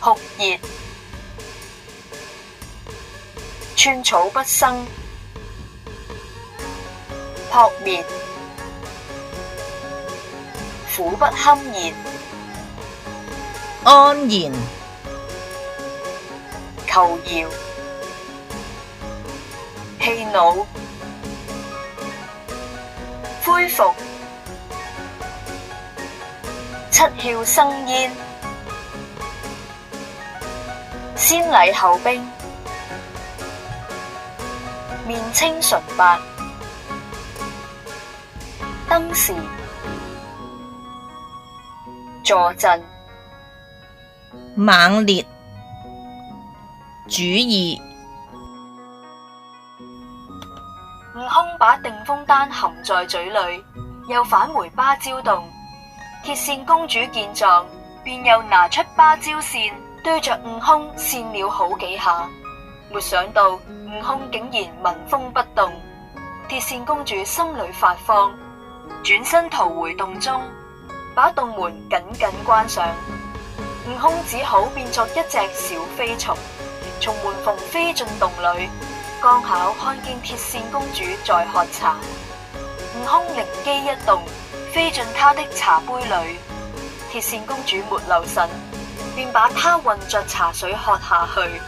酷熱，寸草不生，撲滅，苦不堪言，安然，求饒，氣惱，恢復，七竅生煙，先禮後兵，面青唇白，登時，坐鎮，猛烈，主意。悟空把定風丹含在嘴裏，又返回芭蕉洞。鐵扇公主見狀，便又拿出芭蕉扇，對着悟空扇了好幾下。沒想到悟空竟然紋風不動，鐵扇公主心裏發慌，轉身逃回洞中，把洞門緊緊關上。悟空只好變作一隻小飛蟲，從門縫飛進洞裏。剛巧看見鐵扇公主在喝茶，悟空靈機一動，飛進她的茶杯裏。鐵扇公主沒留神，便把她混着茶水喝下去。